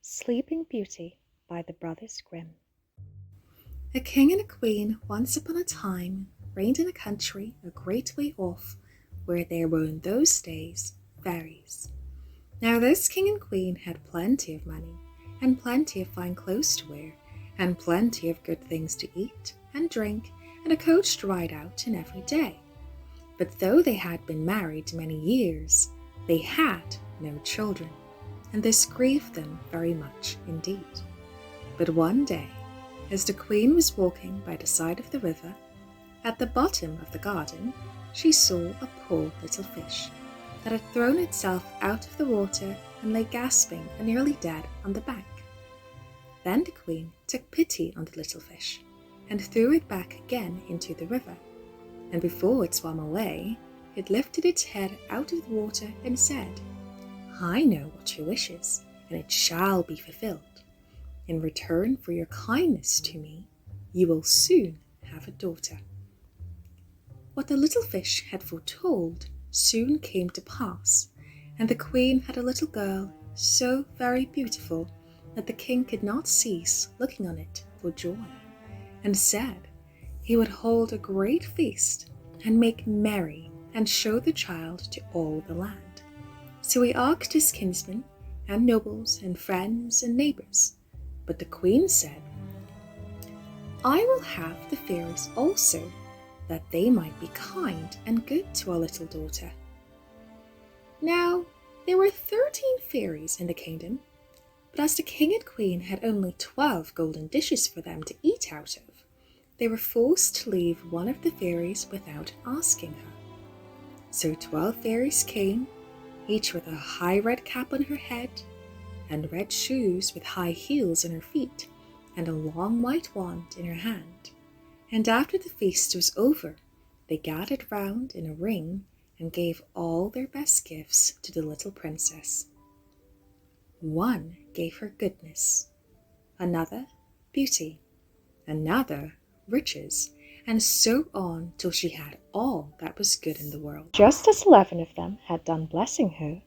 Sleeping Beauty by the Brothers Grimm. A king and a queen once upon a time reigned in a country a great way off, where there were in those days fairies. Now this king and queen had plenty of money, and plenty of fine clothes to wear, and plenty of good things to eat and drink, and a coach to ride out in every day. But though they had been married many years, they had no children, and this grieved them very much indeed. But one day, as the queen was walking by the side of the river, at the bottom of the garden she saw a poor little fish that had thrown itself out of the water and lay gasping and nearly dead on the bank. Then the queen took pity on the little fish and threw it back again into the river, and before it swam away, it lifted its head out of the water and said, "I know what your wish is, and it shall be fulfilled. In return for your kindness to me, you will soon have a daughter." What the little fish had foretold soon came to pass, and the queen had a little girl so very beautiful that the king could not cease looking on it for joy, and said he would hold a great feast and make merry and show the child to all the land. So he asked his kinsmen and nobles and friends and neighbors. But the queen said, "I will have the fairies also, that they might be kind and good to our little daughter." Now, there were 13 fairies in the kingdom, but as the king and queen had only 12 golden dishes for them to eat out of, they were forced to leave one of the fairies without asking her. So 12 fairies came, each with a high red cap on her head, and red shoes with high heels on her feet, and a long white wand in her hand. And after the feast was over, they gathered round in a ring and gave all their best gifts to the little princess. One gave her goodness, another beauty, another riches, and so on till she had all that was good in the world. Just as 11 of them had done blessing her,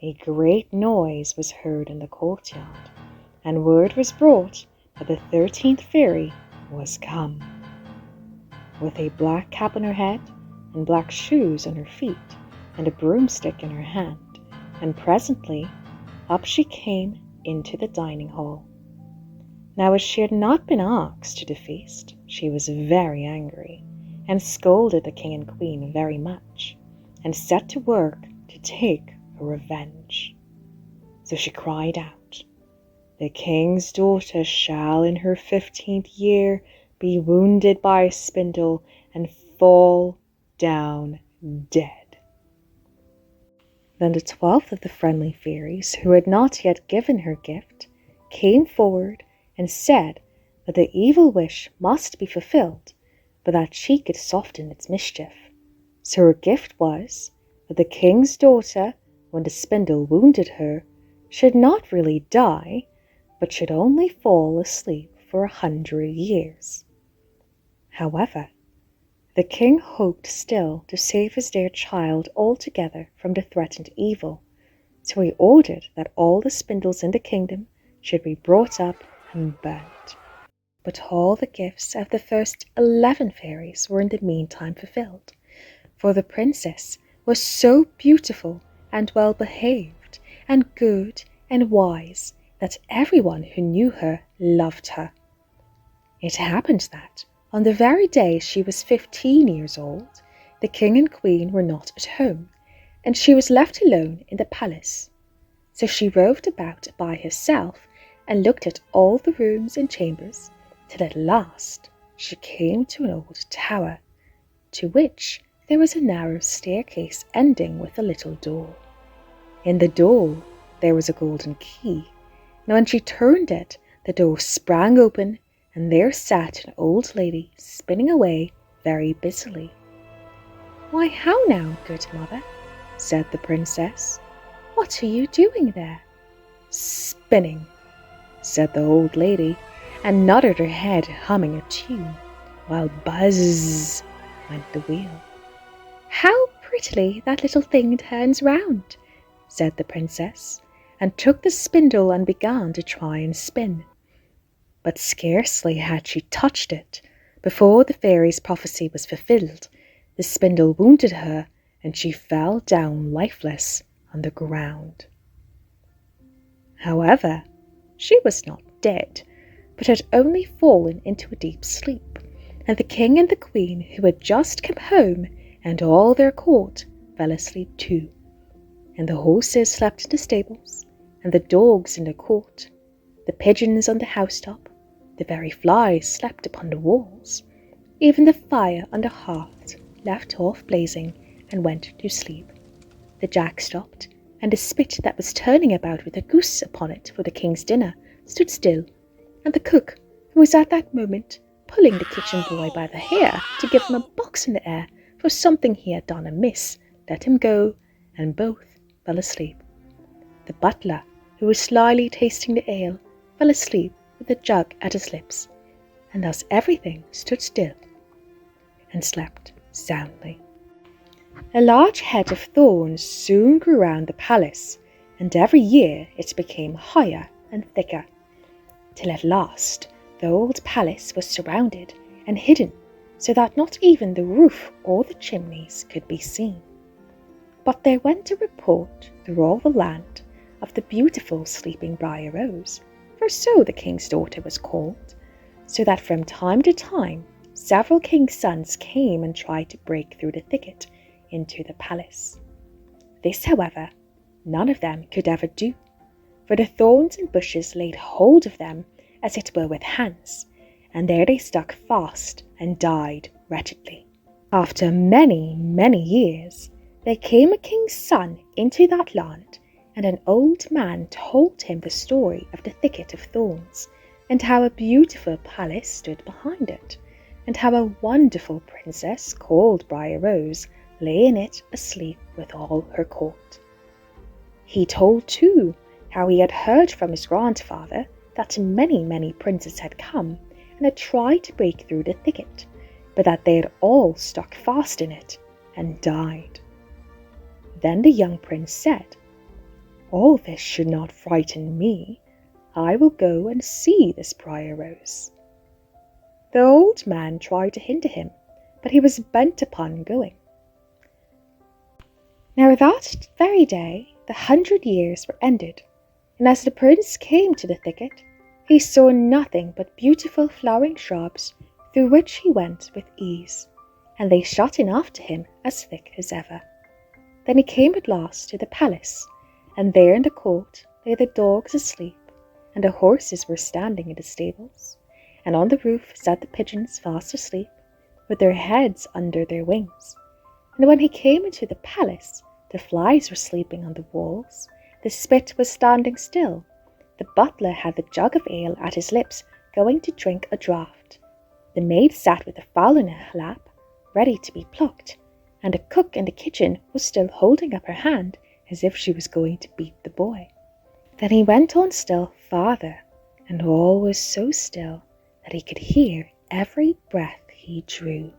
a great noise was heard in the courtyard, and word was brought that the 13th fairy was come. With a black cap on her head, and black shoes on her feet, and a broomstick in her hand, and presently up she came into the dining hall. Now as she had not been asked to the feast, she was very angry, and scolded the king and queen very much, and set to work to take her revenge. So she cried out, "The king's daughter shall in her 15th year be wounded by a spindle and fall down dead." Then the 12th of the friendly fairies, who had not yet given her gift, came forward and said that the evil wish must be fulfilled, but that she could soften its mischief. So her gift was that the king's daughter, when the spindle wounded her, should not really die, but should only fall asleep for 100 years. However, the king hoped still to save his dear child altogether from the threatened evil, so he ordered that all the spindles in the kingdom should be brought up and burnt. But all the gifts of the first 11 fairies were in the meantime fulfilled, for the princess was so beautiful and well behaved and good and wise that everyone who knew her loved her. It happened that on the very day she was 15 years old, the king and queen were not at home, and she was left alone in the palace. So she roved about by herself and looked at all the rooms and chambers, till at last she came to an old tower, to which there was a narrow staircase ending with a little door. In the door there was a golden key, and when she turned it, the door sprang open, and there sat an old lady spinning away very busily. "Why, how now, good mother?" said the princess. "What are you doing there?" "Spinning," said the old lady, and nodded her head, humming a tune, while buzz went the wheel. "How prettily that little thing turns round," said the princess, and took the spindle and began to try and spin. But scarcely had she touched it, before the fairy's prophecy was fulfilled, the spindle wounded her, and she fell down lifeless on the ground. However, she was not dead, but had only fallen into a deep sleep, and the king and the queen, who had just come home, and all their court, fell asleep too, and the horses slept in the stables, and the dogs in the court, the pigeons on the housetop, the very flies slept upon the walls, even the fire on the hearth left off blazing and went to sleep. The jack stopped, and the spit that was turning about with a goose upon it for the king's dinner stood still, and the cook, who was at that moment pulling the kitchen boy by the hair to give him a box in the air for something he had done amiss, let him go, and both fell asleep. The butler, who was slyly tasting the ale, fell asleep with a jug at his lips, and thus everything stood still and slept soundly. A large hedge of thorns soon grew round the palace, and every year it became higher and thicker, till at last the old palace was surrounded and hidden, so that not even the roof or the chimneys could be seen. But there went a report through all the land of the beautiful sleeping Briar Rose, for so the king's daughter was called, so that from time to time several king's sons came and tried to break through the thicket into the palace. This, however, none of them could ever do, for the thorns and bushes laid hold of them as it were with hands, and there they stuck fast and died wretchedly. After many, many years, there came a king's son into that land, and an old man told him the story of the thicket of thorns, and how a beautiful palace stood behind it, and how a wonderful princess called Briar Rose lay in it asleep with all her court. He told too how he had heard from his grandfather that many, many princes had come and had tried to break through the thicket, but that they had all stuck fast in it and died. Then the young prince said, "All this should not frighten me. I will go and see this Briar Rose." The old man tried to hinder him, but he was bent upon going. Now that very day 100 years were ended, and as the prince came to the thicket, he saw nothing but beautiful flowering shrubs through which he went with ease, and they shot in after him as thick as ever. Then he came at last to the palace, and there in the court lay the dogs asleep, and the horses were standing in the stables, and on the roof sat the pigeons fast asleep, with their heads under their wings. And when he came into the palace, the flies were sleeping on the walls, the spit was standing still, the butler had the jug of ale at his lips, going to drink a draught. The maid sat with a fowl in her lap, ready to be plucked, and the cook in the kitchen was still holding up her hand as if she was going to beat the boy. Then he went on still farther, and all was so still that he could hear every breath he drew,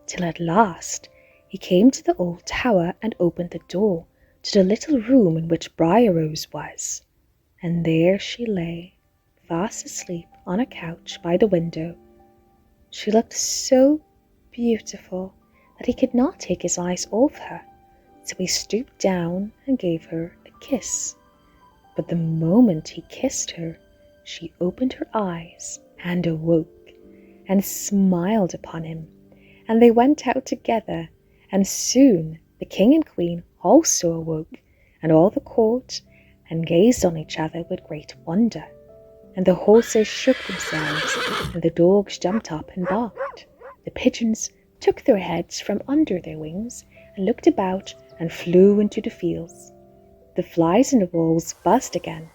till at last he came to the old tower and opened the door to the little room in which Briar Rose was, and there she lay, fast asleep on a couch by the window. She looked so beautiful that he could not take his eyes off her, so he stooped down and gave her a kiss. But the moment he kissed her, she opened her eyes and awoke, and smiled upon him, and they went out together, and soon the king and queen also awoke, and all the court, and gazed on each other with great wonder, and the horses shook themselves, and the dogs jumped up and barked. The pigeons took their heads from under their wings, and looked about, and flew into the fields. The flies in the walls buzzed again,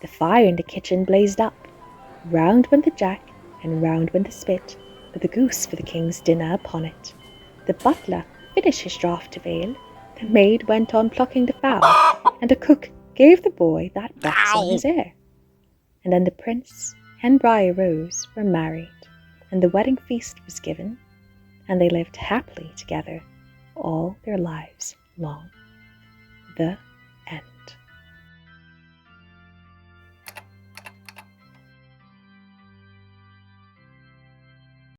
the fire in the kitchen blazed up, round went the jack, and round went the spit, with the goose for the king's dinner upon it. The butler finished his draught of ale, the maid went on plucking the fowl, and the cook gave the boy that box on his ear. And then the prince and Briar Rose were married, and the wedding feast was given, and they lived happily together all their lives long. The